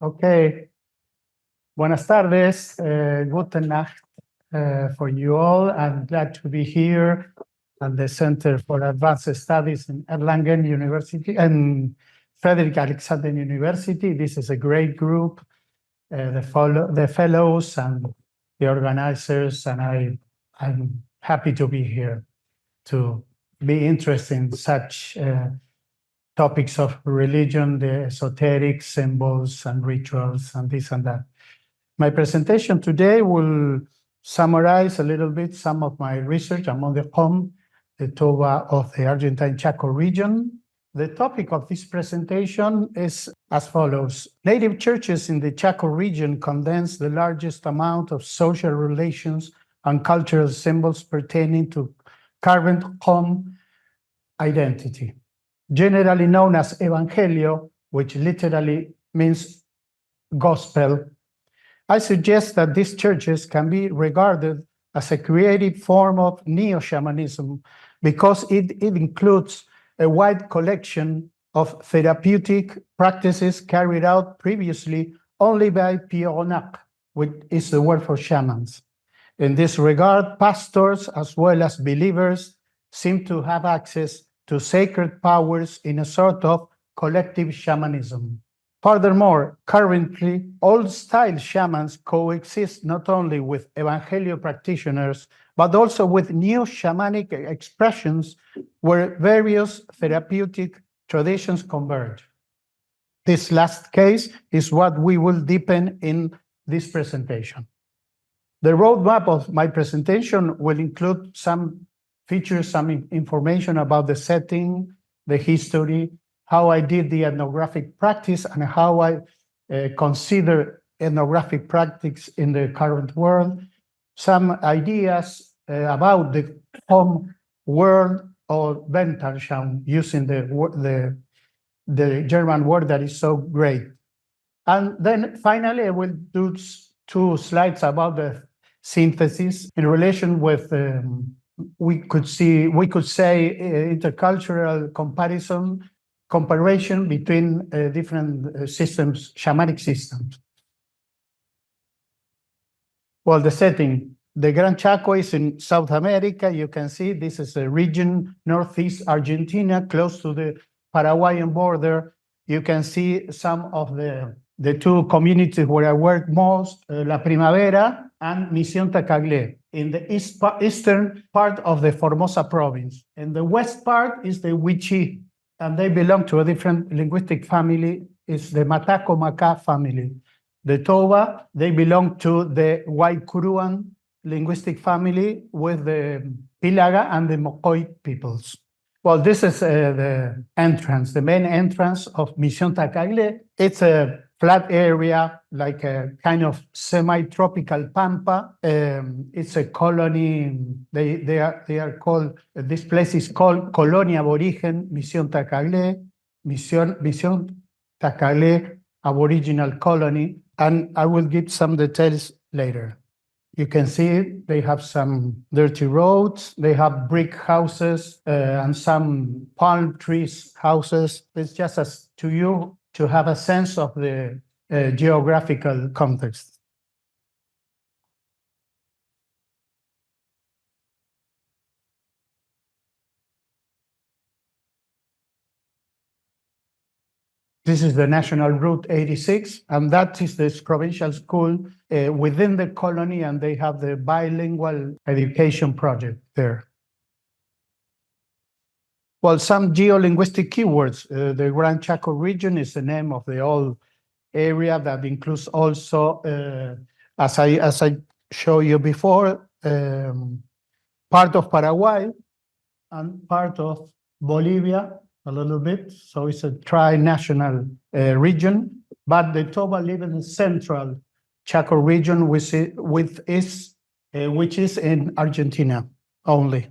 Okay. Buenas tardes. Guten Nacht for you all. I'm glad to be here at the Center for Advanced Studies in Erlangen University and Frederick Alexander University. This is a great group, the fellows and the organizers, and I'm happy to be here to be interested in such topics of religion, the esoteric symbols and rituals and this and that. My presentation today will summarize a little bit some of my research among the Qom, the Toba of the Argentine Chaco region. The topic of this presentation is as follows. Native churches in the Chaco region condense the largest amount of social relations and cultural symbols pertaining to current Qom identity, generally known as Evangelio, which literally means gospel. I suggest that these churches can be regarded as a creative form of neo-shamanism because it includes a wide collection of therapeutic practices carried out previously only by Pionak, which is the word for shamans. In this regard, pastors as well as believers seem to have access to sacred powers in a sort of collective shamanism. Furthermore, currently, old-style shamans coexist not only with Evangelio practitioners, but also with new shamanic expressions where various therapeutic traditions converge. This last case is what we will deepen in this presentation. The roadmap of my presentation will include some features, some information about the setting, the history, how I did the ethnographic practice, and how I consider ethnographic practice in the current world, some ideas about the home world or Weltanschauung, using the German word that is so great. And then finally, I will do 2 slides about the synthesis in relation with we could say intercultural comparison between different systems, shamanic systems. Well, the setting, the Gran Chaco is in South America. You can see this is a region, northeast Argentina, close to the Paraguayan border. You can see some of the 2 communities where I work most, La Primavera and Misión Tacaglé, in the eastern part of the Formosa province. And the west part is the Wichi, and they belong to a different linguistic family. It's the Mataco-Maca family. The Toba, they belong to the Guaycuruan linguistic family with the Pilaga and the Mocoy peoples. Well, this is the entrance, the main entrance of Misión Tacaglé. It's a flat area, like a kind of semi-tropical pampa. It's a colony. They are called. This place is called Colonia Aborigen Misión Tacaglé, Misión Tacaglé Aboriginal Colony, and I will give some details later. You can see they have some dirty roads. They have brick houses and some palm trees houses. It's just as to you to have a sense of the geographical context. This is the National Route 86, and that is this provincial school within the colony, and they have the bilingual education project there. Well, some geolinguistic keywords. The Gran Chaco region is the name of the old area that includes also, as I showed you before, part of Paraguay and part of Bolivia, a little bit. So it's a tri-national region, but the Toba live in the central Chaco region, which is in Argentina only.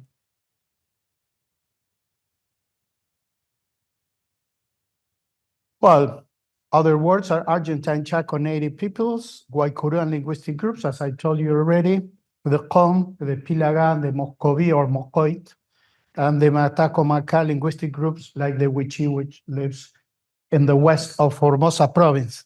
Well, other words are Argentine Chaco native peoples, Guaycuruan linguistic groups, as I told you already, the Qom, the Pilaga, the Moscovi or Mocoit, and the Mataco-Maca linguistic groups like the Wichi, which lives in the west of Formosa province.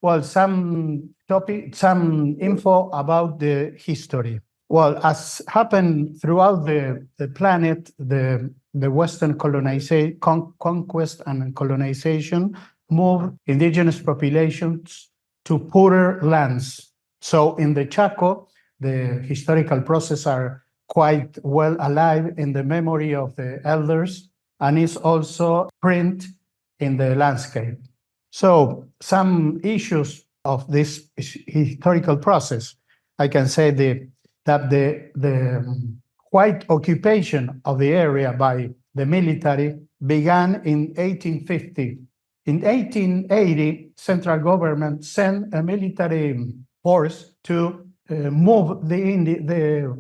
Well, some info about the history. Well, as happened throughout the planet, the Western colonization, conquest and colonization moved indigenous populations to poorer lands. So in the Chaco, the historical processes are quite well alive in the memory of the elders and is also print in the landscape. So some issues of this historical process, I can say that the white occupation of the area by the military began in 1850. In 1880, central government sent a military force to move the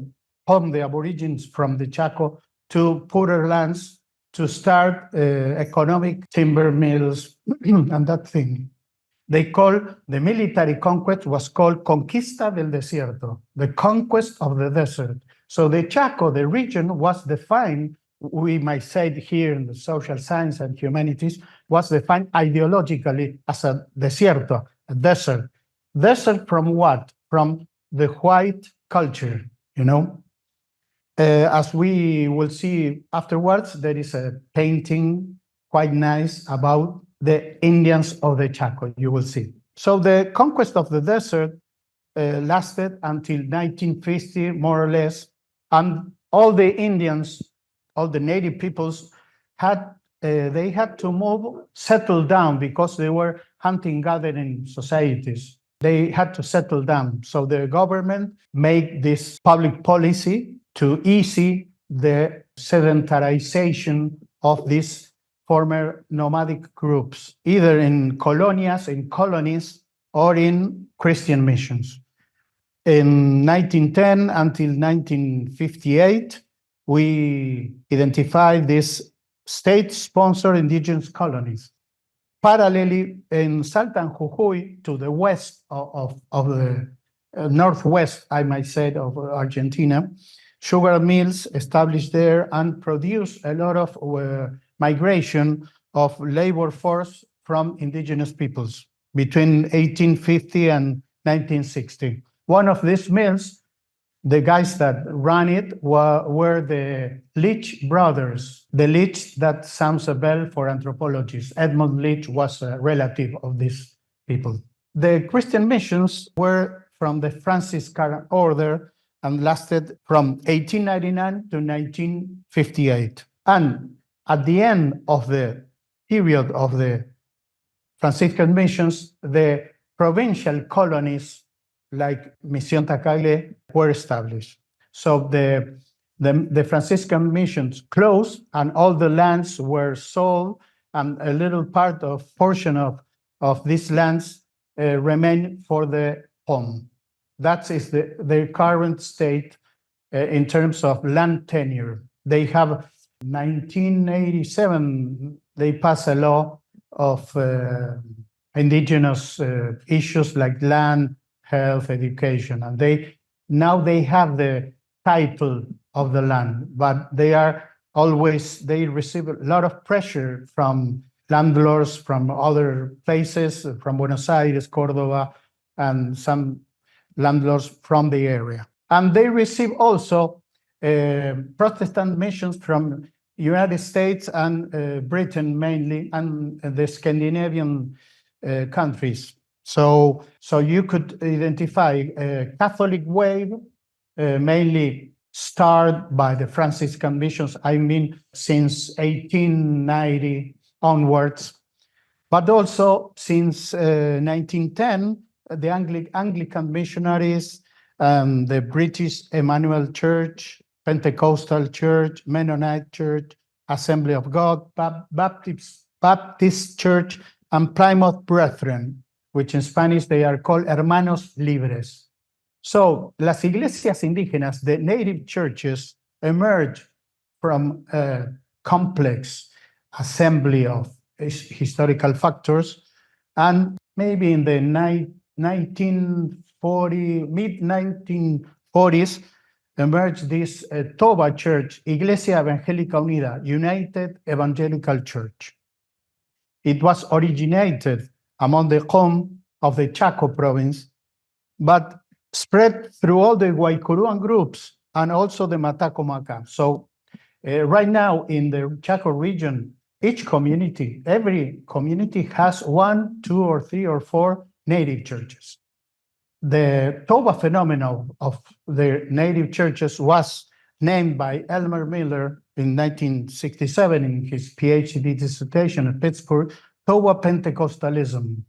Aborigines from the Chaco to poorer lands to start economic timber mills and that thing. They call the military conquest was called Conquista del Desierto, the conquest of the desert. So the Chaco, the region, was defined, we might say it here in the social science and humanities, was defined ideologically as a desierto, a desert. Desert from what? From the white culture, you know? As we will see afterwards, there is a painting quite nice about the Indians of the Chaco, you will see. So the conquest of the desert lasted until 1950, more or less, and all the Indians, all the native peoples they had to move, settle down because they were hunting gathering societies. They had to settle down. So the government made this public policy to ease the sedentarization of these former nomadic groups, either in colonias, in colonies, or in Christian missions. In 1910 until 1958, we identified these state-sponsored indigenous colonies. Parallelly, in Salta and Jujuy, to the west of the northwest, I might say, of Argentina, sugar mills established there and produced a lot of migration of labor force from indigenous peoples between 1850 and 1960. One of these mills, the guys that ran it were the Leach brothers. The Leach, that sounds a bell for anthropologists. Edmund Leach was a relative of these people. The Christian missions were from the Franciscan order and lasted from 1899 to 1958. And at the end of the period of the Franciscan missions, the provincial colonies like Mission Tacagle were established. So the Franciscan missions closed and all the lands were sold, and a little portion of these lands remain for the home. That is their current state in terms of land tenure. They have 1987, they passed a law of indigenous issues like land, health, education, and they have the title of the land, but they receive a lot of pressure from landlords from other places, from Buenos Aires, Cordoba, and some landlords from the area. And they receive also Protestant missions from United States and Britain mainly, and the Scandinavian countries. So you could identify a Catholic wave, mainly started by the Franciscan missions, I mean, since 1890 onwards, but also since 1910, the Anglican missionaries, the British Emmanuel Church, Pentecostal Church, Mennonite Church, Assembly of God, Baptist Church, and Plymouth Brethren, which in Spanish they are called Hermanos Libres. So, las iglesias indígenas, the native churches, emerged from a complex assembly of historical factors, and maybe in the mid-1940s emerged this Toba church, Iglesia Evangélica Unida, United Evangelical Church. It was originated among the Qom of the Chaco province, but spread through all the Guaycuruan groups and also the Matacomaca. So right now in the Chaco region, every community has 1, 2, or 3 or 4 native churches. The Toba phenomenon of the native churches was named by Elmer Miller in 1967 in his PhD dissertation at Pittsburgh, Toba Pentecostalism.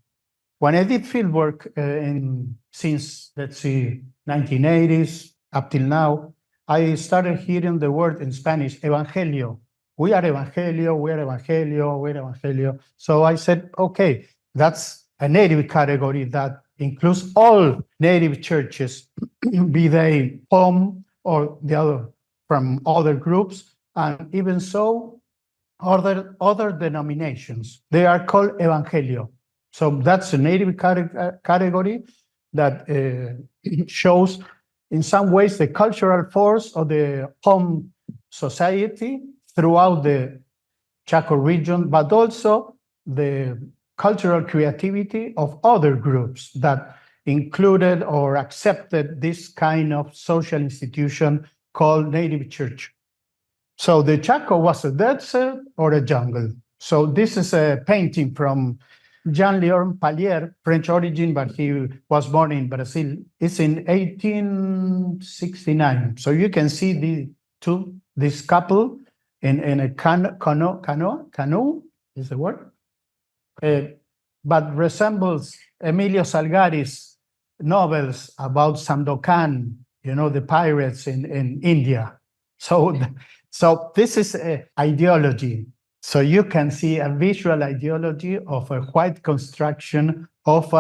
When I did fieldwork since, let's see, 1980s up till now, I started hearing the word in Spanish, evangelio. We are evangelio, we're evangelio, we're evangelio. So I said, okay, that's a native category that includes all native churches, be they home or the other from other groups, and even so, other denominations. They are called evangelio. So that's a native category that shows, in some ways, the cultural force of the home society throughout the Chaco region, but also the cultural creativity of other groups that included or accepted this kind of social institution called native church. So the Chaco was a desert or a jungle. So this is a painting from Jean-Léon Pallier, French origin, but he was born in Brazil. It's in 1869. So you can see this couple in a canoe is the word, but resembles Emilio Salgari's novels about Sandokan, the pirates in India. So this is an ideology. So you can see a visual ideology of a white construction of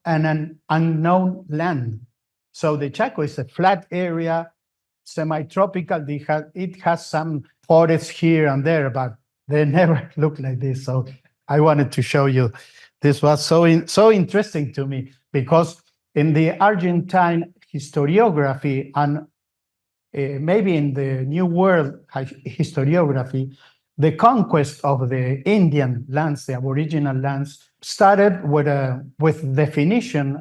an unknown land. So the Chaco is a flat area, semi-tropical. It has some forests here and there, but they never look like this. So I wanted to show you. This was so interesting to me because in the Argentine historiography and maybe in the New World historiography, the conquest of the Indian lands, the Aboriginal lands, started with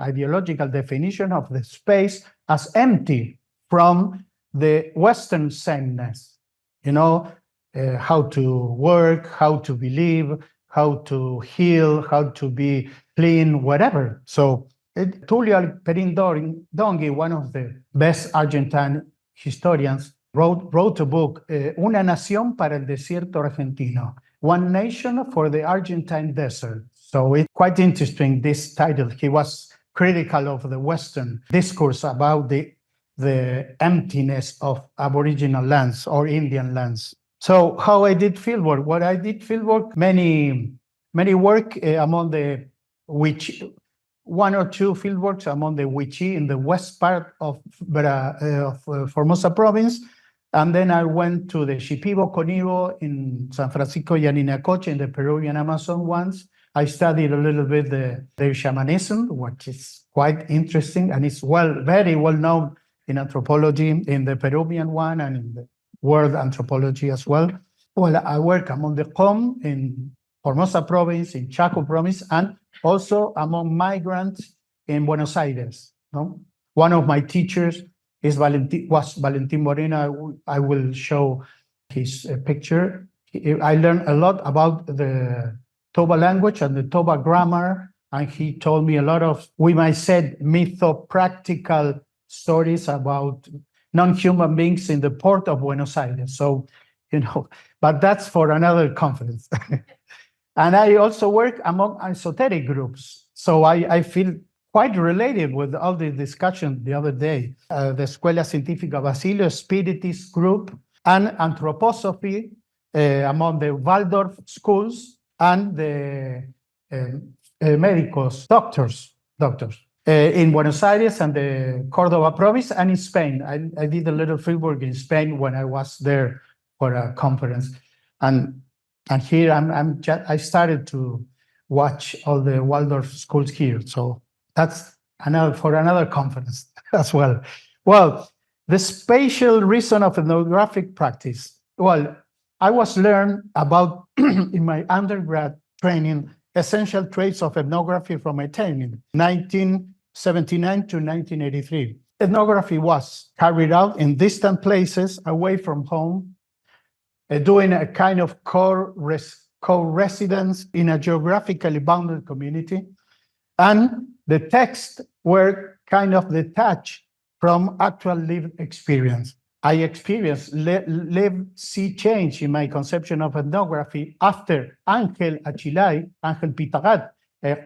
ideological definition of the space as empty from the Western sameness. How to work, how to believe, how to heal, how to be clean, whatever. So Tulio Perin Dongui, one of the best Argentine historians, wrote a book, Una Nación para el Desierto Argentino, One Nation for the Argentine Desert. So it's quite interesting, this title. He was critical of the Western discourse about the emptiness of Aboriginal lands or Indian lands. So how I did fieldwork? What I did fieldwork, many work among the Wichi, 1 or 2 fieldworks among the Wichi in the west part of Formosa province. And then I went to the Shipibo Conibo in San Francisco Yaninacocha in the Peruvian Amazon once. I studied a little bit their shamanism, which is quite interesting, and it's very well known in anthropology, in the Peruvian one and in the world anthropology as well. Well, I work among the Qom in Formosa province, in Chaco province, and also among migrants in Buenos Aires. One of my teachers was Valentin Moreno. I will show his picture. I learned a lot about the Toba language and the Toba grammar, and he told me a lot of, we might say, mytho-practical stories about non-human beings in the port of Buenos Aires. So, but that's for another conference. And I also work among esoteric groups. So I feel quite related with all the discussion the other day. The Escuela Científica Basilio Spiritist group and anthroposophy among the Waldorf schools and the medicos, doctors in Buenos Aires and the Córdoba province and in Spain. I did a little fieldwork in Spain when I was there for a conference. And here I started to watch all the Waldorf schools here. So that's for another conference as well. Well, the spatial reason of ethnographic practice. Well, I was learned about in my undergrad training essential traits of ethnography from attaining 1979 to 1983. Ethnography was carried out in distant places away from home, doing a kind of co-residence in a geographically bounded community. And the texts were kind of detached from actual lived experience. I experienced lived sea change in my conception of ethnography after Ángel Pitagat,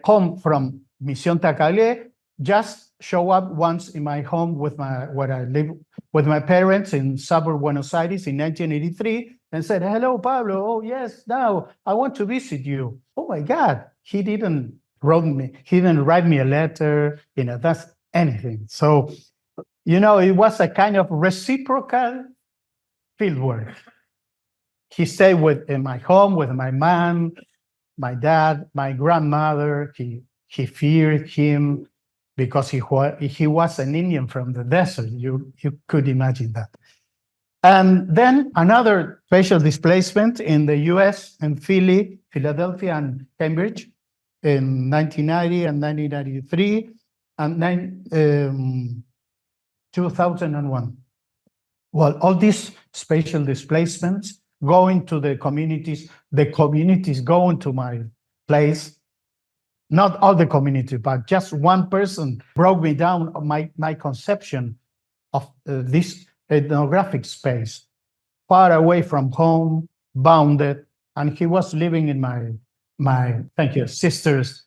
come from Misión Tacaglé, just show up once in my home where I live with my parents in suburb Buenos Aires in 1983, and said, "Hello, Pablo. Oh, yes, now I want to visit you." Oh my God, he didn't write me a letter, that's anything. So, it was a kind of reciprocal fieldwork. He stayed in my home with my mom, my dad, my grandmother. He feared him because he was an Indian from the desert. You could imagine that. And then another spatial displacement in the US, in Philadelphia and Cambridge in 1990 and 1993 and 2001. Well, all these spatial displacements going to the communities going to my place. Not all the community, but just one person broke me down my conception of this ethnographic space, far away from home, bounded, and he was living in my sister's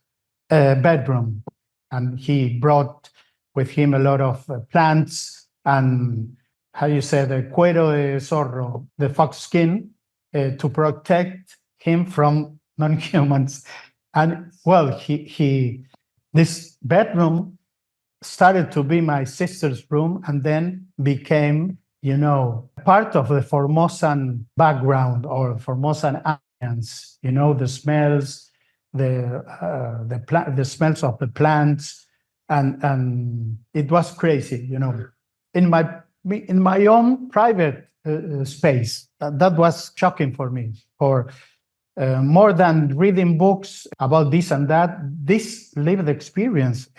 bedroom, and he brought with him a lot of plants and the cuero de zorro, the fox skin, to protect him from non-humans. And well, this bedroom started to be my sister's room and then became, part of the Formosan background or Formosan ambience, the smells, the smells of the plants, and it was crazy, in my own private space. That was shocking for me. For more than reading books about this and that, this lived experience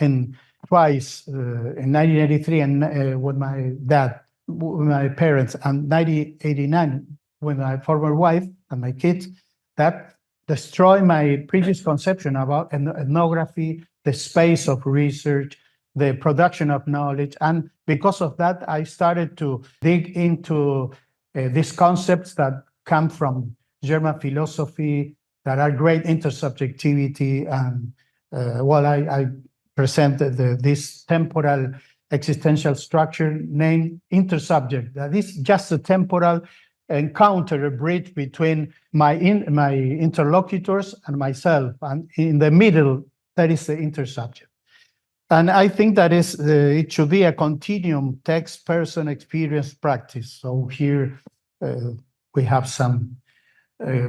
twice in 1983 and with my dad, with my parents, and 1989 with my former wife and my kids, that destroyed my previous conception about ethnography, the space of research, the production of knowledge. And because of that, I started to dig into these concepts that come from German philosophy that are great intersubjectivity. And I presented this temporal existential structure named intersubject. That is just a temporal encounter, a bridge between my interlocutors and myself. And in the middle, that is the intersubject. And I think that it should be a continuum, text, person, experience, practice. So here we have some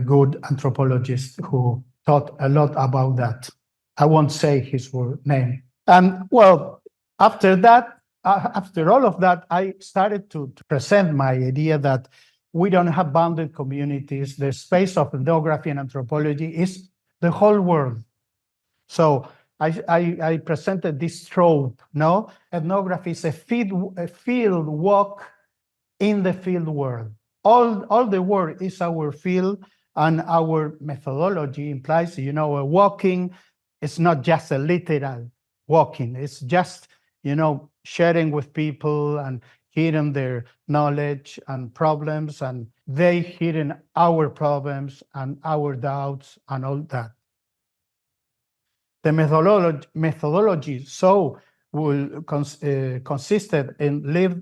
good anthropologists who thought a lot about that. I won't say his name. And well, after that, after all of that, I started to present my idea that we don't have bounded communities. The space of ethnography and anthropology is the whole world. So I presented this trope, no? Ethnography is a field walk in the field world. All the work is our field, and our methodology implies, a walking. It's not just a literal walking. It's just, sharing with people and hearing their knowledge and problems, and they hearing our problems and our doubts and all that. The methodology will consisted in lived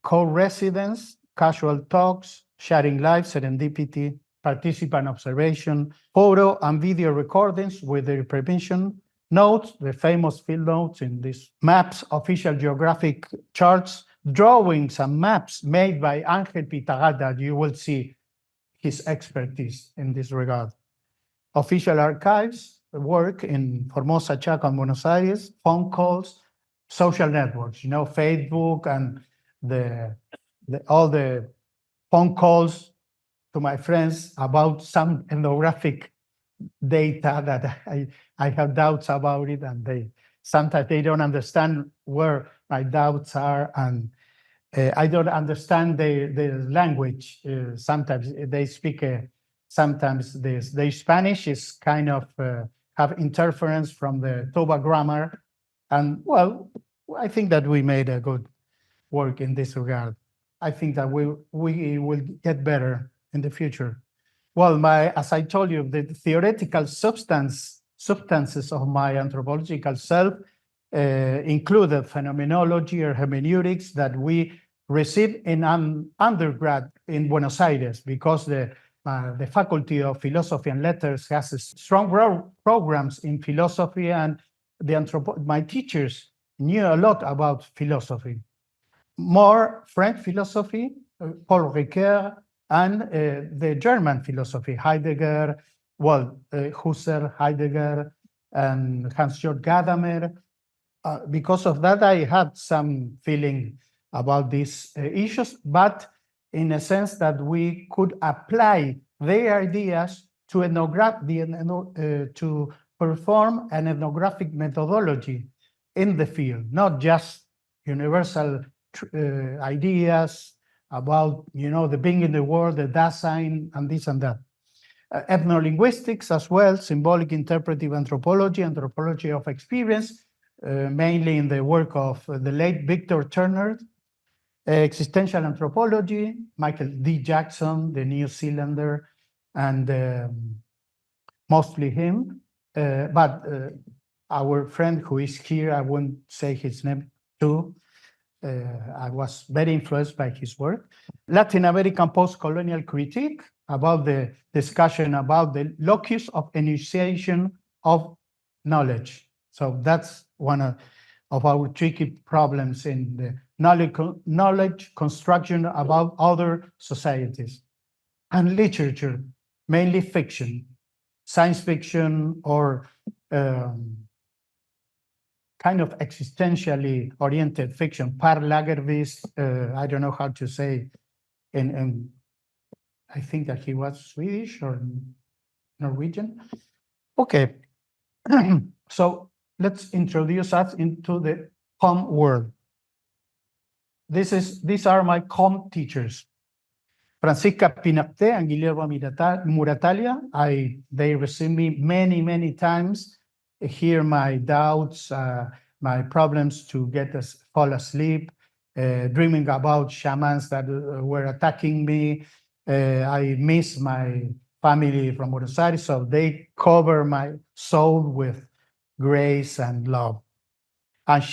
co-residence, casual talks, sharing life, serendipity, participant observation, photo and video recordings with their permission, notes, the famous field notes in these maps, official geographic charts, drawings and maps made by Ángel Pitagat, that you will see his expertise in this regard. Official archives, work in Formosa, Chaco, and Buenos Aires, phone calls, social networks, Facebook and all the phone calls to my friends about some ethnographic data that I have doubts about it, and sometimes they don't understand where my doubts are, and I don't understand the language. Sometimes they speak, sometimes the Spanish is kind of have interference from the Toba grammar. And well, I think that we made a good work in this regard. I think that we will get better in the future. Well, as I told you, the theoretical substances of my anthropological self included phenomenology or hermeneutics that we received in an undergrad in Buenos Aires, because the Faculty of Philosophy and Letters has strong programs in philosophy, and my teachers knew a lot about philosophy. More French philosophy, Paul Ricoeur, and the German philosophy, Heidegger, Husserl, Heidegger, and Hans-Georg Gadamer. Because of that, I had some feeling about these issues, but in a sense that we could apply their ideas to to perform an ethnographic methodology in the field, not just universal ideas about, the being in the world, the Dasein, and this and that. Ethnolinguistics as well, symbolic interpretive anthropology, anthropology of experience, mainly in the work of the late Victor Turner, existential anthropology, Michael D. Jackson, the New Zealander, and mostly him. But our friend who is here, I won't say his name too. I was very influenced by his work. Latin American post-colonial critique, about the discussion about the locus of initiation of knowledge. So that's one of our tricky problems in the knowledge construction about other societies. And literature, mainly fiction, science fiction, or kind of existentially oriented fiction. Per Lagerkvist, I don't know how to say, and I think that he was Swedish or Norwegian. Okay, so let's introduce us into the Qom world. These are my Qom teachers. Francisca Pinapte and Guillermo Muratalia. They received me many times, hear my doubts, my problems to fall asleep, dreaming about shamans that were attacking me. I miss my family from Buenos Aires, so they cover my soul with grace and love. And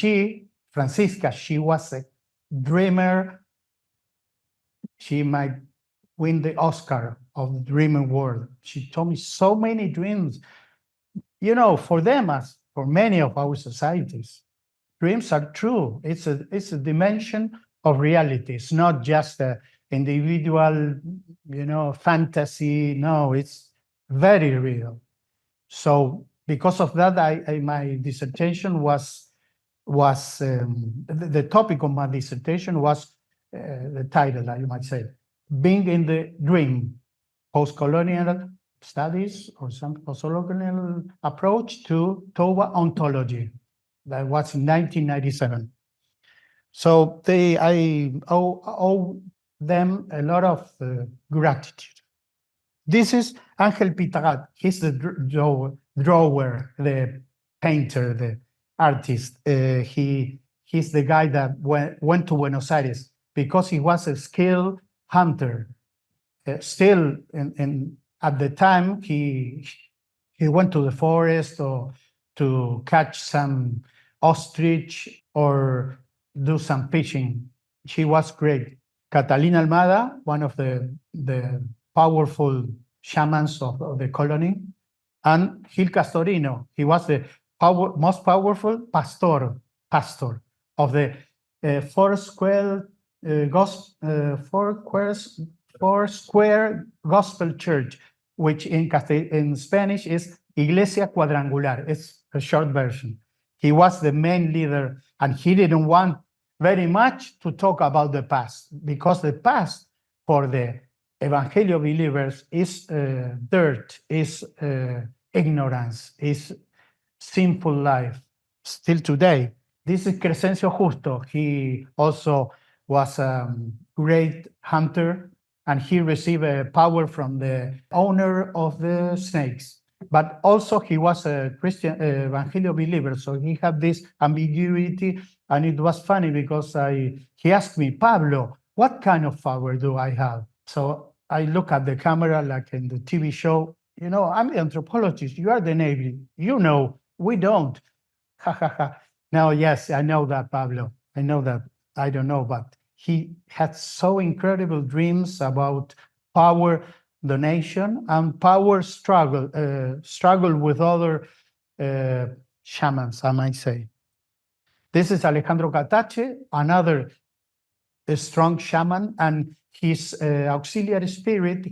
Francisca, she was a dreamer. She might win the Oscar of the dreaming world. She told me so many dreams. For them, as for many of our societies, dreams are true. It's a dimension of reality. It's not just an individual, fantasy. No, it's very real. So because of that, my dissertation was the topic of my dissertation was the title, you might say, Being in the Dream, Postcolonial Studies or some postcolonial approach to Toba ontology. That was in 1997. So I owe them a lot of gratitude. This is Angel Pitagat. He's the drawer, the painter, the artist. He's the guy that went to Buenos Aires because he was a skilled hunter. Still, at the time, he went to the forest or to catch some ostrich or do some fishing. She was great. Catalina Almada, one of the powerful shamans of the colony, and Gil Castorino. He was the most powerful pastor of the Foursquare Gospel Church, which in Spanish is Iglesia Cuadrangular. It's a short version. He was the main leader, and he didn't want very much to talk about the past, because the past for the Evangelio believers is dirt, is ignorance, is sinful life still today. This is Crescencio Justo. He also was a great hunter, and he received power from the owner of the snakes. But also he was a Christian Evangelio believer, so he had this ambiguity, and it was funny because he asked me, Pablo, what kind of power do I have? So I look at the camera like in the TV show, you know, I'm the anthropologist, you are the Navy, you know, we don't. Ha ha ha. No, yes, I know that, Pablo. I know that. I don't know, but he had so incredible dreams about power donation and power struggle, struggle with other shamans, I might say. This is Alejandro Catache, another strong shaman, and his auxiliary spirit,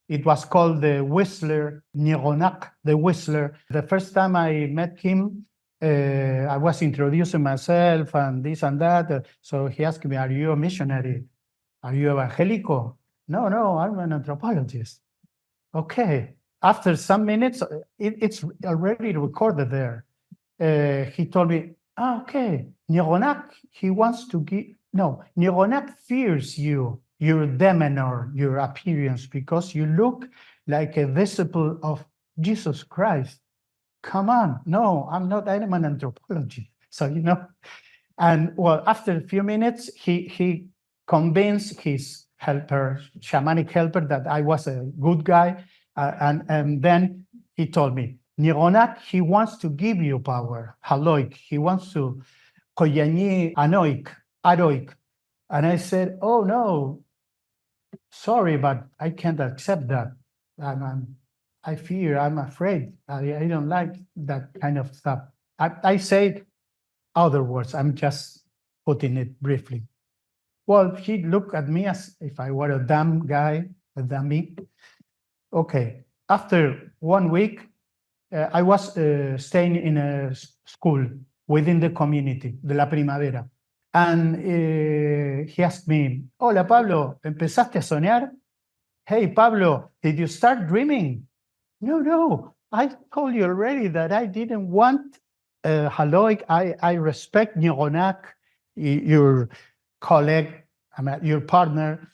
it was called the Whistler, Nironak, the Whistler. The first time I met him, I was introducing myself and this and that. So he asked me, are you a missionary? Are you evangelico? No, no, I'm an anthropologist. Okay. After some minutes, it's already recorded there. He told me, okay, Nironak, he wants to give, no, Nironak fears you, your demeanor, your appearance, because you look like a disciple of Jesus Christ. Come on, no, I'm not, I'm an anthropologist. So, you know, and well, after a few minutes, he convinced his helper, shamanic helper, that I was a good guy. And then he told me, Nironak, he wants to give you power, haloik. He wants to koyani anoik, aroik. And I said, oh no, sorry, but I can't accept that. I fear, I'm afraid. I don't like that kind of stuff. I say other words, I'm just putting it briefly. Well, he looked at me as if I were a dumb guy, a dummy. Okay, after 1 week, I was staying in a school within the community, de la Primavera. And he asked me, hola, Pablo, ¿empezaste a soñar? Hey, Pablo, did you start dreaming? No, no, I told you already that I didn't want Haloik. I respect Nironak, your colleague, your partner,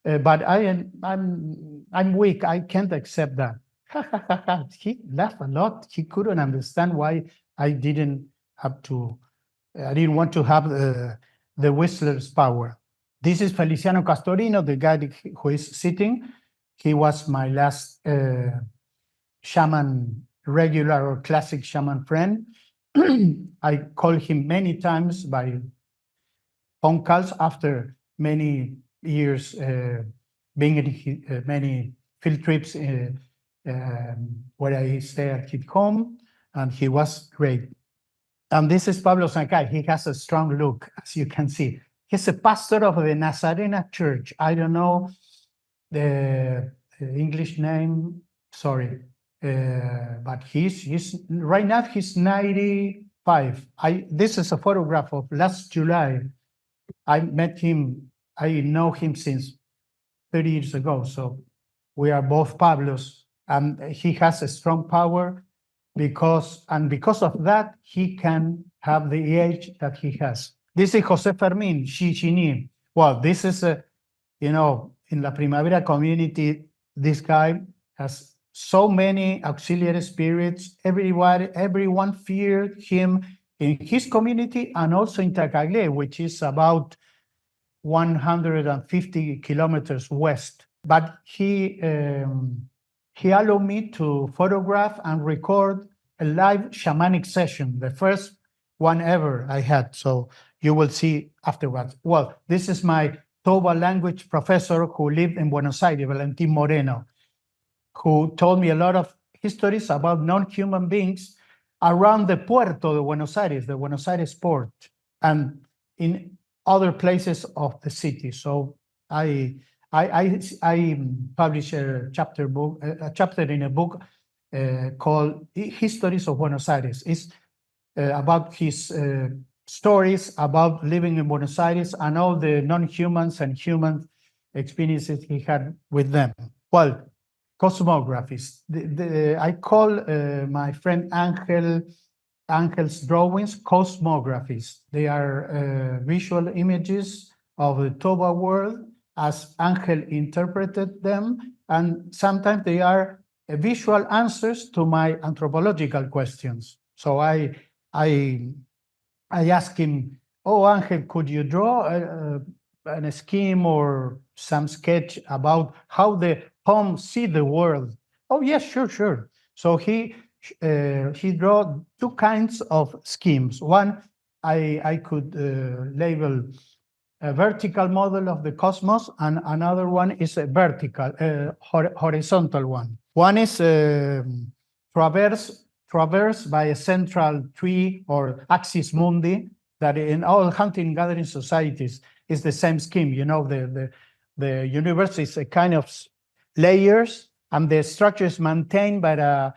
but I'm weak. I can't accept that. He laughed a lot. He couldn't understand why I didn't want to have the Whistler's power. This is Feliciano Castorino, the guy who is sitting. He was my last shaman, regular or classic shaman friend. I called him many times by phone calls after many years being in many field trips where I stay at his home, and he was great. And this is Pablo Sancay. He has a strong look, as you can see. He's a pastor of the Nazarena Church. I don't know the English name, sorry. But he's right now he's 95. This is a photograph of last July. I met him, I know him since 30 years ago. So we are both Pablos, and he has a strong power because of that, he can have the age that he has. This is Jose Fermin, Chichini. Well, this is in La Primavera community, this guy has so many auxiliary spirits. Everyone feared him in his community and also in Tacagle, which is about 150 kilometers west. But he allowed me to photograph and record a live shamanic session, the first one ever I had. So you will see afterwards. Well, this is my Toba language professor who lived in Buenos Aires, Valentin Moreno, who told me a lot of histories about non-human beings around the Puerto de Buenos Aires, the Buenos Aires port, and in other places of the city. So I published a chapter in a book called Histories of Buenos Aires. It's about his stories about living in Buenos Aires and all the non-humans and humans experiences he had with them. Well, cosmographies. I call my friend Angel's drawings cosmographies. They are visual images of the Toba world as Angel interpreted them, and sometimes they are visual answers to my anthropological questions. So I asked him, "Oh, Angel, could you draw a scheme or some sketch about how the Qom see the world?" "Oh, yes, sure." So he drew two kinds of schemes. One I could label a vertical model of the cosmos, and another one is a vertical, horizontal one. One is traversed by a central tree or axis mundi that in all hunting gathering societies is the same scheme. You know, the universe is a kind of layers, and the structure is maintained by a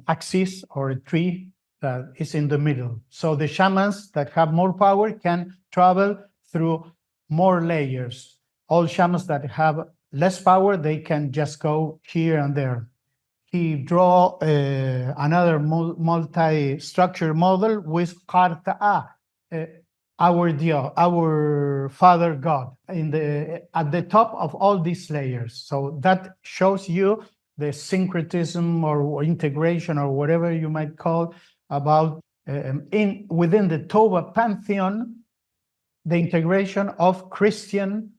axis or a tree that is in the middle. So the shamans that have more power can travel through more layers. All shamans that have less power, they can just go here and there. He draw another multi-structure model with Carta our Father God at the top of all these layers. So that shows you the syncretism or integration or whatever you might call about within the Toba pantheon, the integration of Christian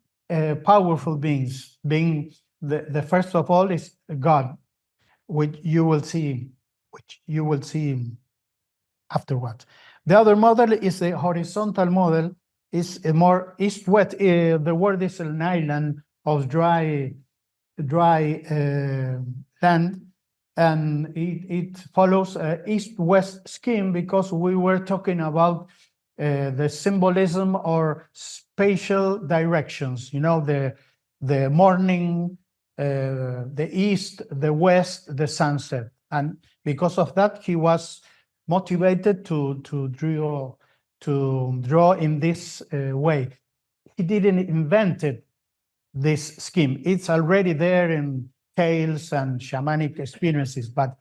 powerful beings. Being the first of all is God, which you will see afterwards. The other model is a horizontal model, is a more east-west. The word is an island of dry land, and it follows an east-west scheme because we were talking about the symbolism or spatial directions. You know, the morning, the east, the west, the sunset, and because of that, he was motivated to draw in this way. He didn't invent this scheme. It's already there in tales and shamanic experiences, but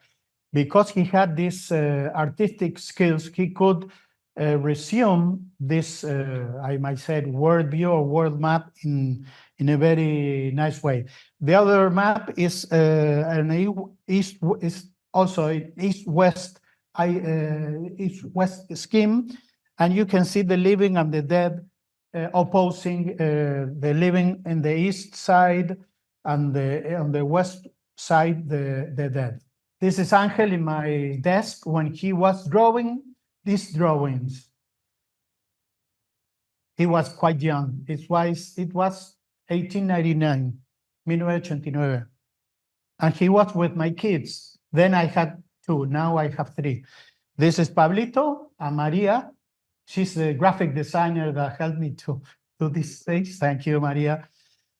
because he had these artistic skills, he could resume this, I might say, world view or world map in a very nice way. The other map is also an east-west scheme, and you can see the living and the dead opposing the living in the east side and on the west side the dead. This is Angel in my desk when he was drawing these drawings. He was quite young. It was 1899, 1989. And he was with my kids. Then I had two, now I have three. This is Pablito and Maria. She's the graphic designer that helped me to do this stage. Thank you, Maria.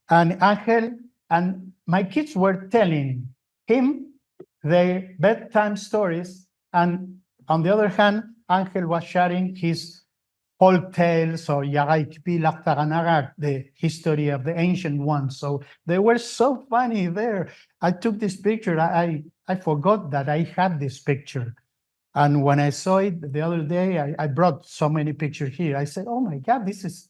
And Angel, and my kids were telling him their bedtime stories. And on the other hand, Angel was sharing his folk tales or the history of the ancient ones. So they were so funny there. I took this picture. I forgot that I had this picture. And when I saw it the other day, I brought so many pictures here. I said, oh my God, this is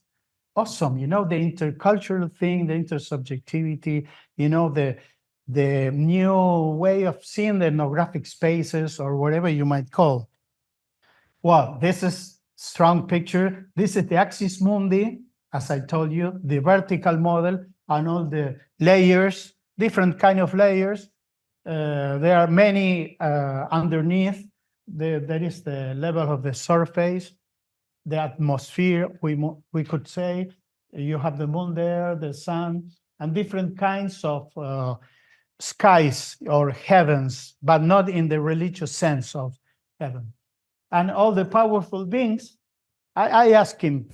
awesome. You know, the intercultural thing, the intersubjectivity, you know, the new way of seeing the ethnographic spaces or whatever you might call. Well, this is strong picture. This is the axis mundi, as I told you, the vertical model and all the layers, different kind of layers. There are many underneath. There is the level of the surface, the atmosphere, we could say. You have the moon there, the sun, and different kinds of skies or heavens, but not in the religious sense of heaven. And all the powerful beings, I asked him,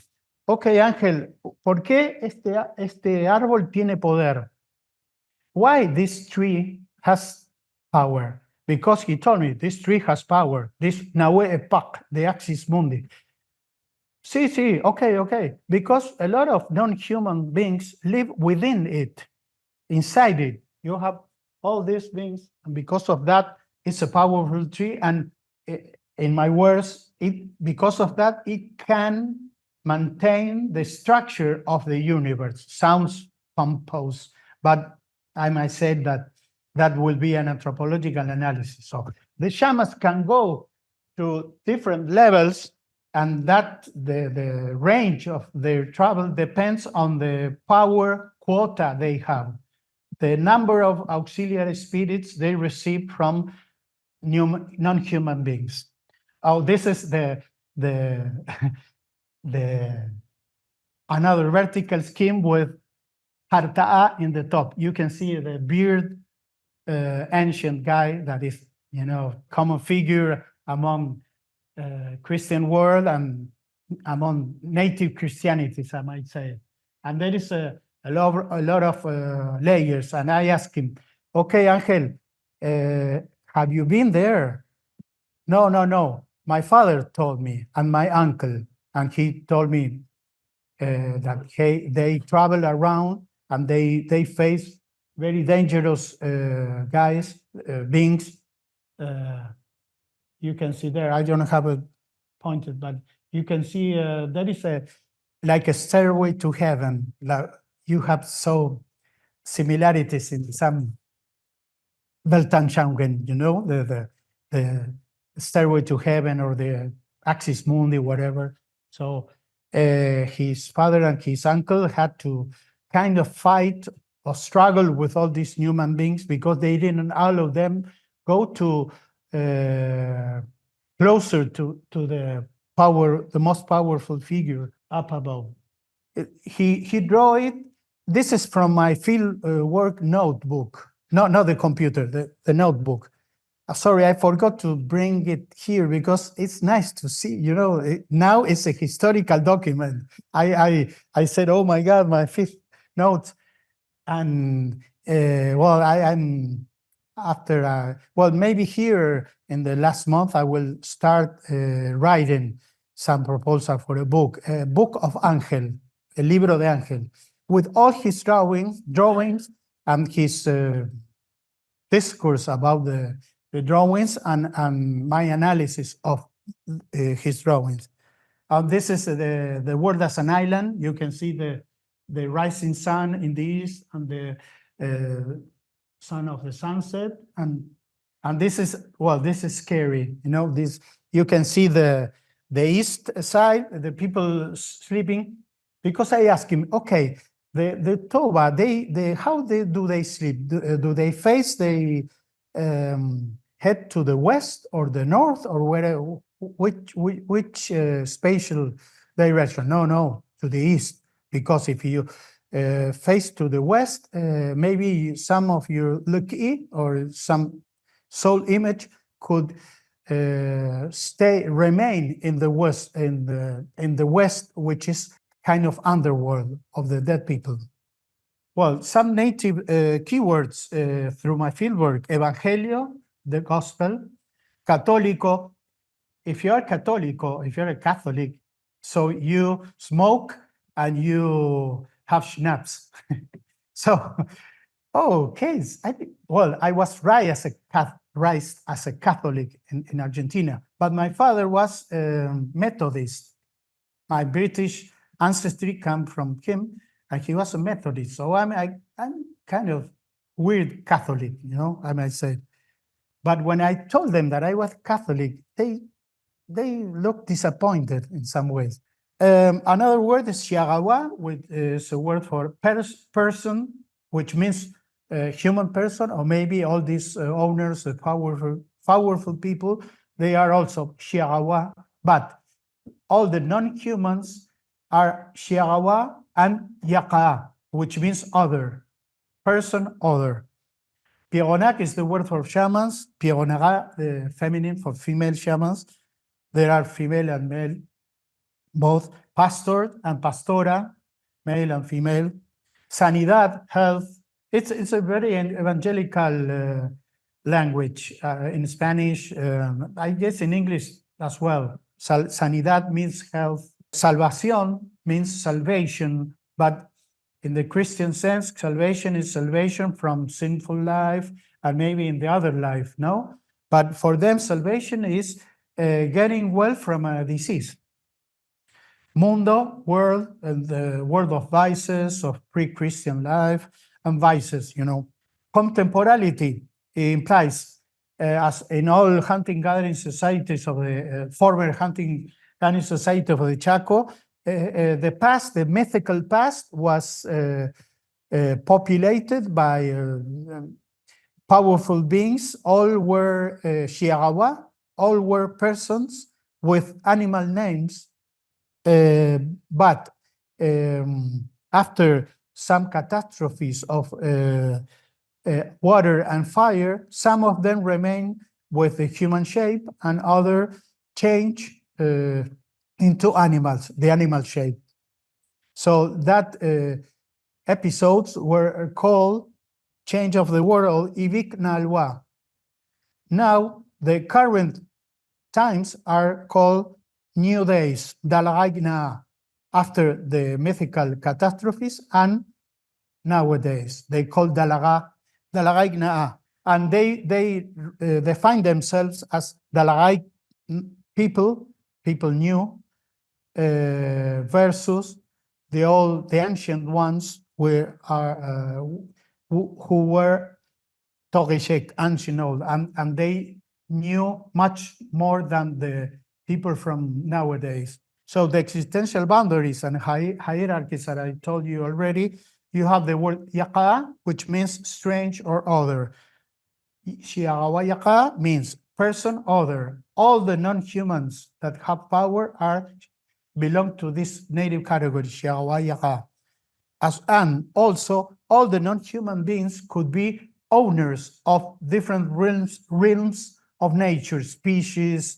okay, Ángel, ¿por qué este árbol tiene poder? Why this tree has power? Because he told me this tree has power, this Naue Epak, the axis mundi. Sí, okay. Because a lot of non-human beings live within it, inside it. You have all these things, and because of that, it's a powerful tree. And in my words, because of that, it can maintain the structure of the universe. Sounds pompous, but I might say that that will be an anthropological analysis. So the shamans can go to different levels, and that the range of their travel depends on the power quota they have, the number of auxiliary spirits they receive from non-human beings. Oh, this is the the another vertical scheme with Harta'a in the top. You can see the beard ancient guy that is, common figure among Christian world and among native Christianities, I might say. And there is a lot of layers. And I asked him, okay, Angel, have you been there? No. My father told me, and my uncle, and he told me that they travel around and they face very dangerous guys, beings. You can see there, I don't have it pointed, but you can see there is like a stairway to heaven. Like you have so similarities in some Weltanschauung, the stairway to heaven or the axis mundi, whatever. So his father and his uncle had to kind of fight or struggle with all these human beings because they didn't allow them go to closer to the power, the most powerful figure up above. He drew it. This is from my field work notebook, not the computer, the notebook. Sorry, I forgot to bring it here because it's nice to see. Now it's a historical document. I said, oh my God, my fifth note, and I'm after. Maybe here in the last month I will start writing some proposal for a book of Ángel, El Libro de Ángel, with all his drawings and his discourse about the drawings and my analysis of his drawings. This is the world as an island. You can see the rising sun in the east and the sun of the sunset. And this is scary. This you can see the east side, the people sleeping. Because I asked him, okay, the Toba, how do they sleep? Do they face head to the west or the north or which spatial direction? No, to the east, because if you face to the west, maybe some of your lucky or some soul image could remain in the west, in the west, which is kind of underworld of the dead people. Well, some native keywords through my fieldwork: evangelio, the gospel; católico, if you're a Catholic, so you smoke and you have schnapps. So, okay, I was raised as a Catholic in Argentina, but my father was Methodist. My British ancestry come from him, and he was a Methodist. So I'm kind of weird Catholic, I might say. But when I told them that I was Catholic, they looked disappointed in some ways. Another word is Xiagawa, which is a word for person, which means human person, or maybe all these owners, powerful people, they are also Xiagawa. But all the non-humans are Xiagawa and Yaka, which means other, person, other. Pieronac is the word for shamans. Pieronaga, the feminine for female shamans. There are female and male, both pastor and pastora, male and female. Sanidad, health. It's a very evangelical language in Spanish. I guess in English as well. Sanidad means health. Salvación means salvation, but in the Christian sense, salvation is salvation from sinful life and maybe in the other life, no? But for them, salvation is getting well from a disease. Mundo, world, and the world of vices, of pre-Christian life, and vices, Contemporality implies, as in all hunting-gathering societies of the former hunting-gathering society of the Chaco, the past, the mythical past, was populated by powerful beings. All were Shiagawa, all were persons with animal names, but after some catastrophes of water and fire, some of them remain with the human shape and other change into animals, the animal shape. So that episodes were called change of the world, Ivik Nalwa. Now, the current times are called new days, Dalagna, after the mythical catastrophes, and nowadays they call Dalagna, and they define themselves as Dalagai people new, versus the ancient ones who were Togeshek, ancient old, and they knew much more than the people from nowadays. So the existential boundaries and hierarchies that I told you already, you have the word Yaka, which means strange or other. Shiagawa Yaka means person, other. All the non-humans that have power belong to this native category, Shiagawa Yaka. And also, all the non-human beings could be owners of different realms of nature, species,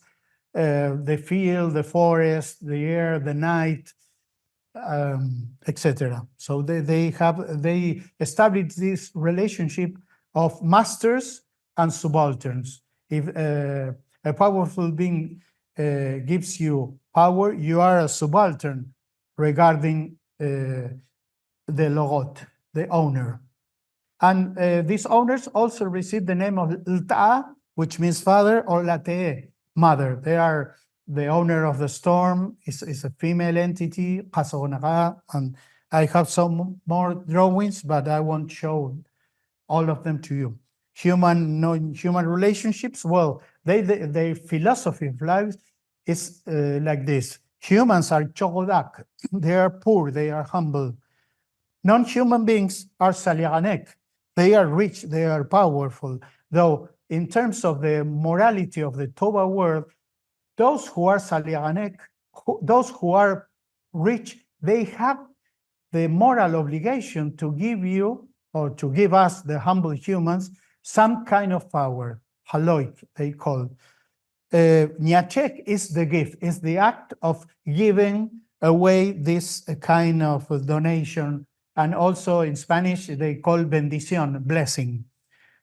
the field, the forest, the air, the night, etc. So they established this relationship of masters and subalterns. If a powerful being gives you power, you are a subaltern regarding the logot, the owner. And these owners also receive the name of Lta, which means father, or Late, mother. They are the owner of the storm, is a female entity, Qasonaga, and I have some more drawings, but I won't show all of them to you. Non-human relationships, well, their philosophy of life is like this. Humans are chogodak, they are poor, they are humble. Non-human beings are Saliaganek. They are rich, they are powerful. Though in terms of the morality of the Toba world, those who are Saliaganek, those who are rich, they have the moral obligation to give you, or to give us, the humble humans, some kind of power. Haloik, they call. Nyachek is the gift, is the act of giving away this kind of donation. And also in Spanish, they call bendición, blessing.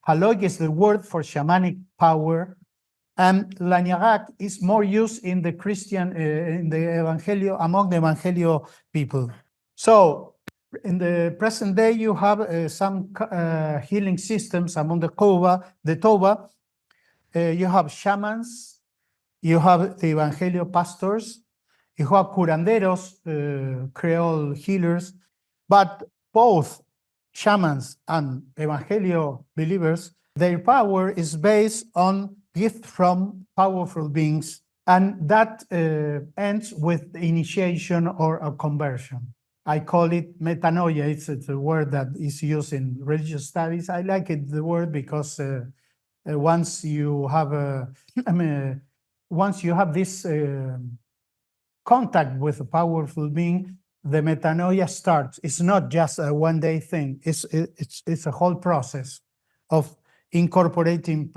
Haloik is the word for shamanic power. And Lanyagak is more used in the Christian, in the Evangelio, among the Evangelio people. So in the present day, you have some healing systems among the Toba. You have shamans, you have the Evangelio pastors, you have curanderos, Creole healers, but both shamans and Evangelio believers, their power is based on gift from powerful beings, and that ends with initiation or a conversion. I call it metanoia. It's a word that is used in religious studies. I like it, the word, because once you have once you have this contact with a powerful being, the metanoia starts. It's not just a one-day thing. It's a whole process of incorporating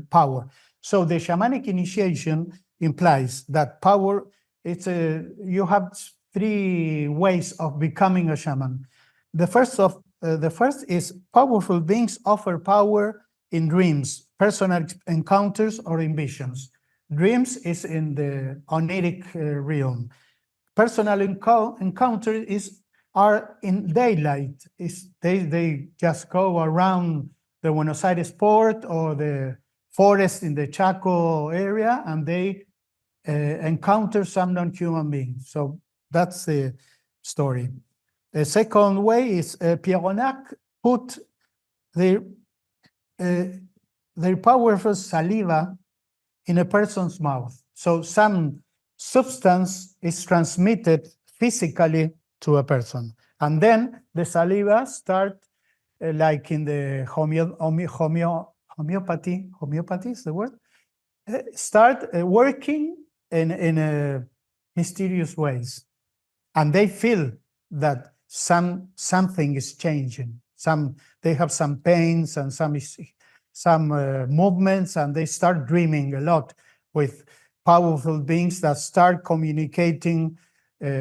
power. So the shamanic initiation implies that power, you have three ways of becoming a shaman. The first is powerful beings offer power in dreams, personal encounters, or in visions. Dreams is in the oniric realm. personal encounter are in daylight. They just go around the Buenos Aires port or the forest in the Chaco area, and they encounter some non-human beings. So that's the story. The second way is Pierronac put their powerful saliva in a person's mouth. So some substance is transmitted physically to a person. And then the saliva start, like in the homeopathy is the word, start working in mysterious ways. And they feel that something is changing. They have some pains and some movements, and they start dreaming a lot with powerful beings that start communicating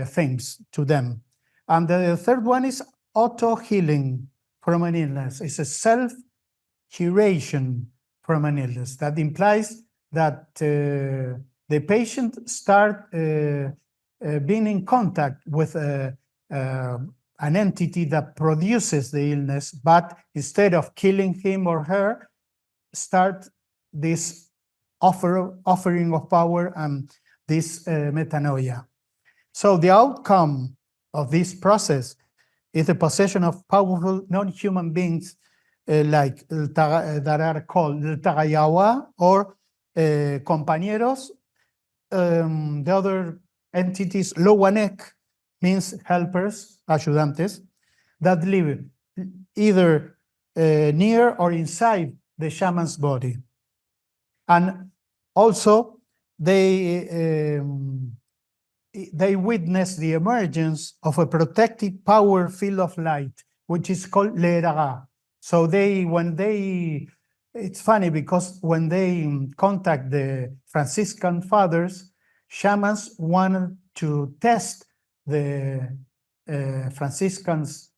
things to them. And the third one is auto-healing from an illness. It's a self-curation from an illness. That implies that the patient start being in contact with an entity that produces the illness, but instead of killing him or her, start this offering of power and this metanoia. So the outcome of this process is the possession of powerful non-human beings that are called Tagayawa or compañeros. The other entities, Lowanek, means helpers, ayudantes, that live either near or inside the shaman's body. And also, they witness the emergence of a protective power field of light, which is called Leraga. So it's funny because when they contact the Franciscan fathers, shamans wanted to test the Franciscans'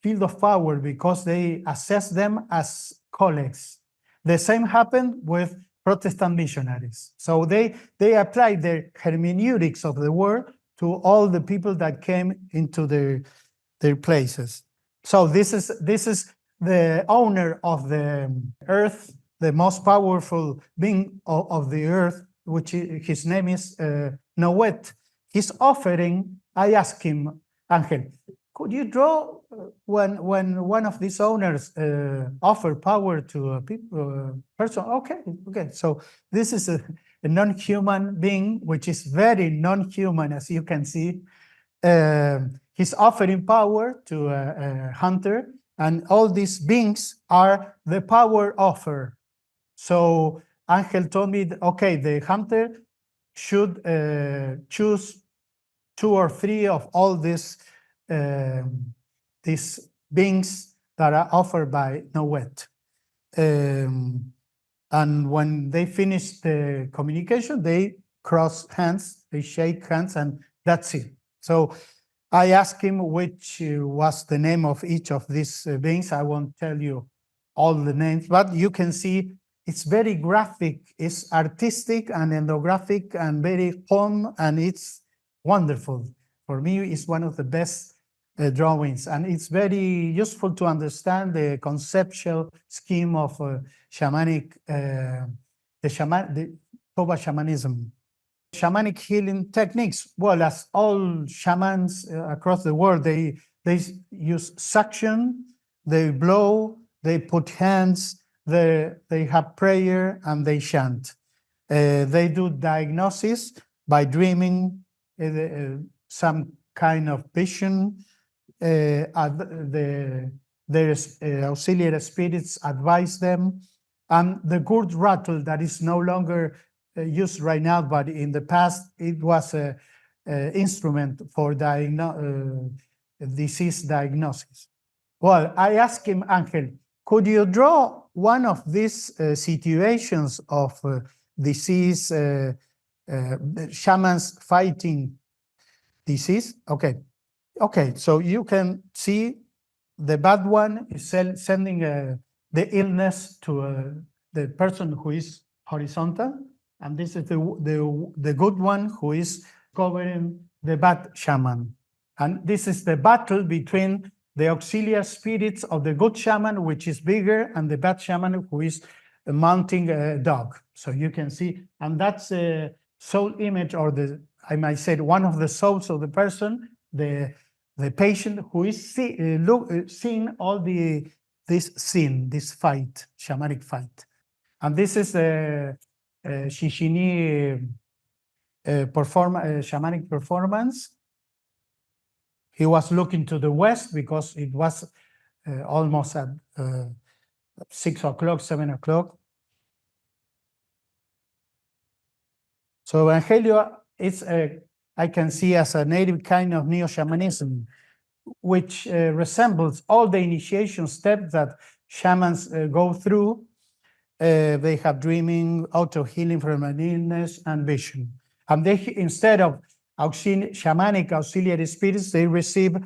field of power because they assess them as colleagues. The same happened with Protestant missionaries. So they applied their hermeneutics of the word to all the people that came into their places. So this is the owner of the earth, the most powerful being of the earth, which his name is Nowet. He's offering, I asked him, Angel, could you draw when one of these owners offer power to a person? Okay. So this is a non-human being, which is very non-human, as you can see. He's offering power to a hunter, and all these beings are the power offer. So Angel told me, okay, the hunter should choose 2 or 3 of all these beings that are offered by Nowet. And when they finish the communication, they cross hands, they shake hands, and that's it. So I asked him which was the name of each of these beings. I won't tell you all the names, but you can see it's very graphic, it's artistic and ethnographic and very calm, and it's wonderful. For me, it's one of the best drawings, and it's very useful to understand the conceptual scheme of shamanic, the Toba shamanism. Shamanic healing techniques, well, as all shamans across the world, they use suction, they blow, they put hands, they have prayer, and they chant. They do diagnosis by dreaming some kind of vision. Their auxiliary spirits advise them. And the gourd rattle that is no longer used right now, but in the past, it was an instrument for disease diagnosis. Well, I asked him, Angel, could you draw one of these situations of disease, shamans fighting disease? Okay, so you can see the bad one is sending the illness to the person who is horizontal, and this is the good one who is covering the bad shaman. And this is the battle between the auxiliary spirits of the good shaman, which is bigger, and the bad shaman, who is mounting a dog. So you can see, and that's a soul image, or I might say, one of the souls of the person, the patient, who is seeing all this scene, this fight, shamanic fight. And this is a Shishini shamanic performance. He was looking to the west because it was almost at 6 o'clock, 7 o'clock. So Evangelio is, I can see, as a native kind of neo-shamanism, which resembles all the initiation steps that shamans go through. They have dreaming, auto-healing from an illness, and vision. And they, instead of shamanic auxiliary spirits, they receive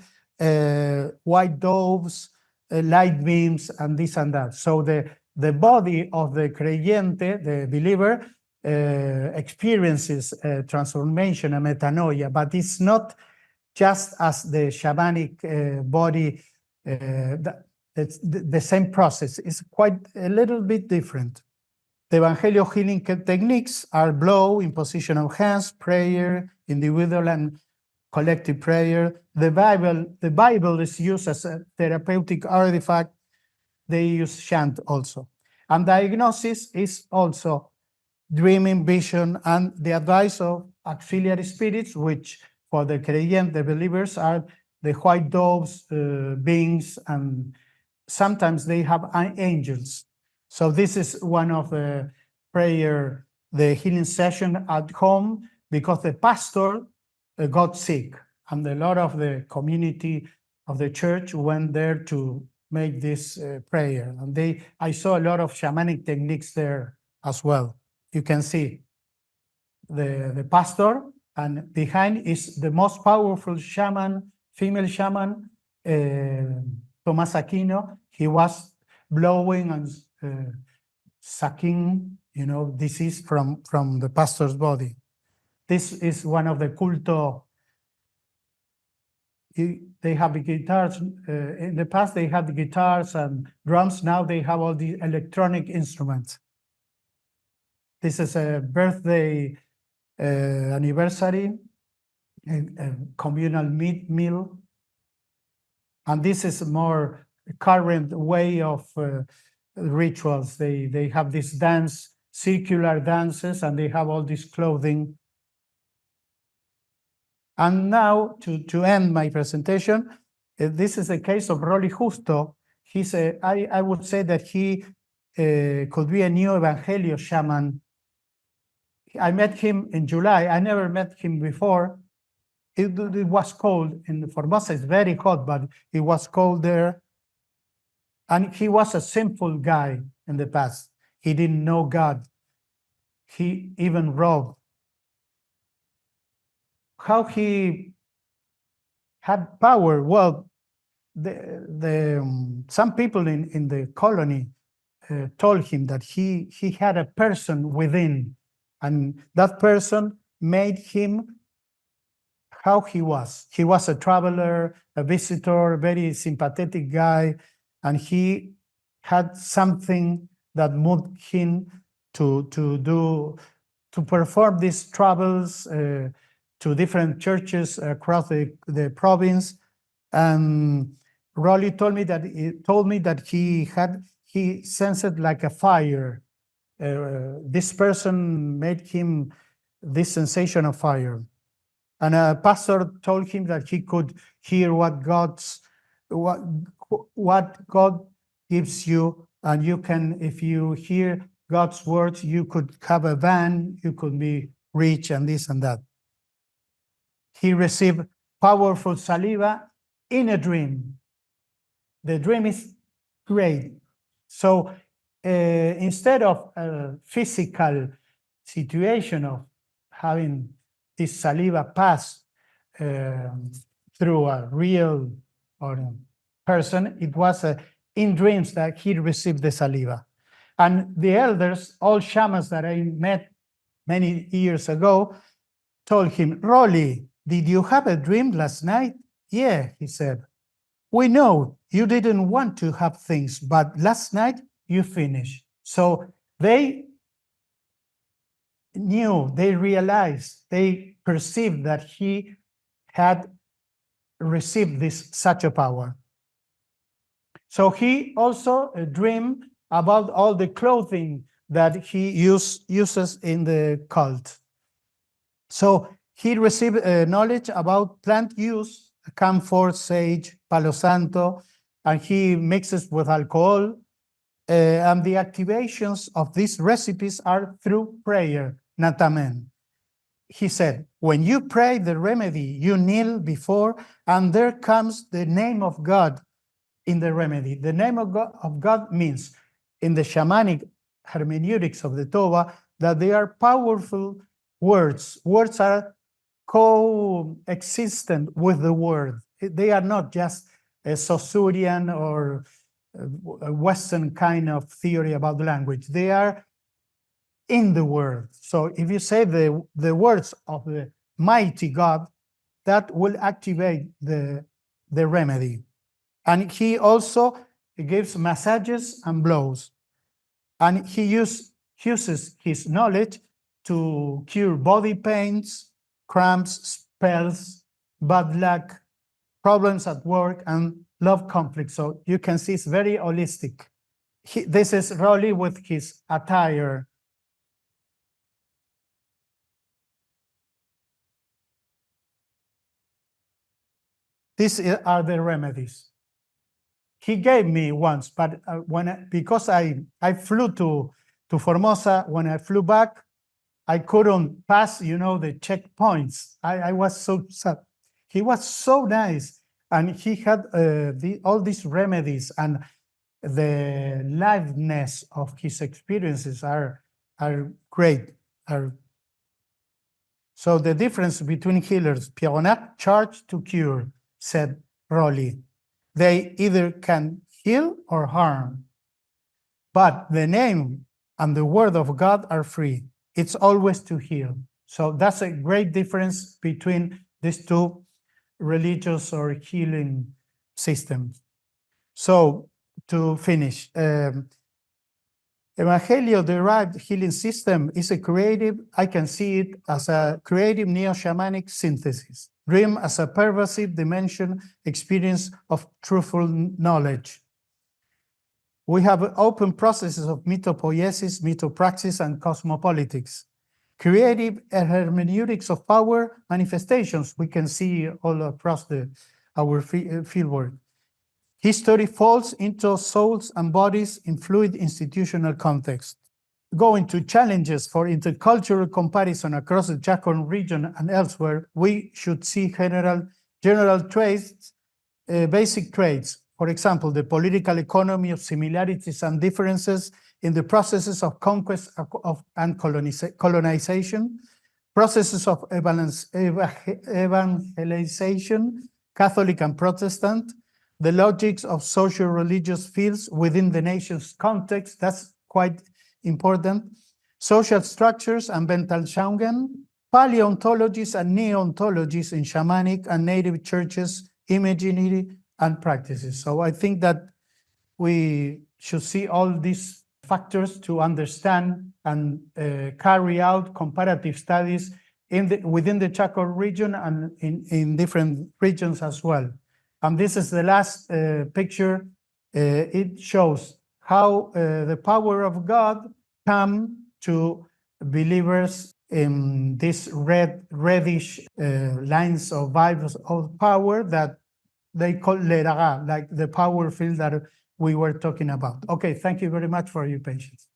white doves, light beams, and this and that. So the body of the creyente, the believer, experiences transformation and metanoia, but it's not just as the shamanic body. It's the same process. It's quite a little bit different. The Evangelio healing techniques are blow, imposition of hands, prayer, individual and collective prayer. The Bible is used as a therapeutic artifact. They use chant also. And diagnosis is also dreaming, vision, and the advice of auxiliary spirits, which for the creyente, the believers, are the white doves, beings, and sometimes they have angels. So this is one of the prayer, the healing session at home, because the pastor got sick, and a lot of the community of the church went there to make this prayer. And I saw a lot of shamanic techniques there as well. You can see the pastor, and behind is the most powerful shaman, female shaman, Tomás Aquino. He was blowing and sucking, disease from the pastor's body. This is one of the culto. They have the guitars. In the past, they had the guitars and drums. Now they have all the electronic instruments. This is a birthday anniversary, a communal meal. And this is a more current way of rituals. They have this dance, circular dances, and they have all this clothing. And now, to end my presentation, this is a case of Rolly Justo. I would say that he could be a new Evangelio shaman. I met him in July. I never met him before. It was cold. In Formosa, it's very hot, but it was cold there. And he was a sinful guy in the past. He didn't know God. He even robbed. How he had power? Well, some people in the colony told him that he had a person within, and that person made him how he was. He was a traveler, a visitor, a very sympathetic guy, and he had something that moved him to perform these travels to different churches across the province. And Rolly told me that he sensed like a fire. This person made him this sensation of fire. And a pastor told him that he could hear what God gives you, and you can, if you hear God's words, you could have a van, you could be rich, and this and that. He received powerful saliva in a dream. The dream is great. So instead of a physical situation of having this saliva pass through a real or person, it was in dreams that he received the saliva. And the elders, all shamans that I met many years ago, told him, Rolly, Did you have a dream last night? Yeah, he said. We know you didn't want to have things, but last night you finished. So they knew, they realized, they perceived that he had received such a power. So he also dreamed about all the clothing that he uses in the cult. So he received knowledge about plant use, camphor, sage, palo santo, and he mixes with alcohol. And the activations of these recipes are through prayer, natamen. He said, when you pray the remedy, you kneel before, and there comes the name of God in the remedy. The name of God means, in the shamanic hermeneutics of the Toba, that they are powerful words. Words are coexistent with the word. They are not just a Saussurean or a Western kind of theory about language. They are in the word. So if you say the words of the mighty God, that will activate the remedy. And he also gives massages and blows. And he uses his knowledge to cure body pains, cramps, spells, bad luck, problems at work, and love conflict. So you can see it's very holistic. This is Rowley with his attire. These are the remedies. He gave me once, but because I flew to Formosa, when I flew back, I couldn't pass, the checkpoints. I was so sad. He was so nice, and he had all these remedies, and the liveness of his experiences are great. So the difference between healers, Pierronat charged to cure, said Rowley. They either can heal or harm. But the name and the word of God are free. It's always to heal. So that's a great difference between these two religious or healing systems. So to finish, Evangelio-derived healing system is a creative, I can see it as a creative neo-shamanic synthesis. Dream as a pervasive dimension experience of truthful knowledge. We have open processes of mythopoiesis, mythopraxis, and cosmopolitics. Creative hermeneutics of power manifestations we can see all across our fieldwork. History falls into souls and bodies in fluid institutional context. Going to challenges for intercultural comparison across the Chaco region and elsewhere, we should see general traits, basic traits. For example, the political economy of similarities and differences in the processes of conquest and colonization, processes of evangelization, Catholic and Protestant, the logics of socio-religious fields within the nation's context, that's quite important, social structures and Weltanschauungen, paleontologies and neo-ontologies in shamanic and native churches, imagery and practices. So I think that we should see all these factors to understand and carry out comparative studies within the Chaco region and in different regions as well. And this is the last picture. It shows how the power of God come to believers in these reddish lines of vibes of power that they call l'eraga, like the power field that we were talking about. Okay, thank you very much for your patience.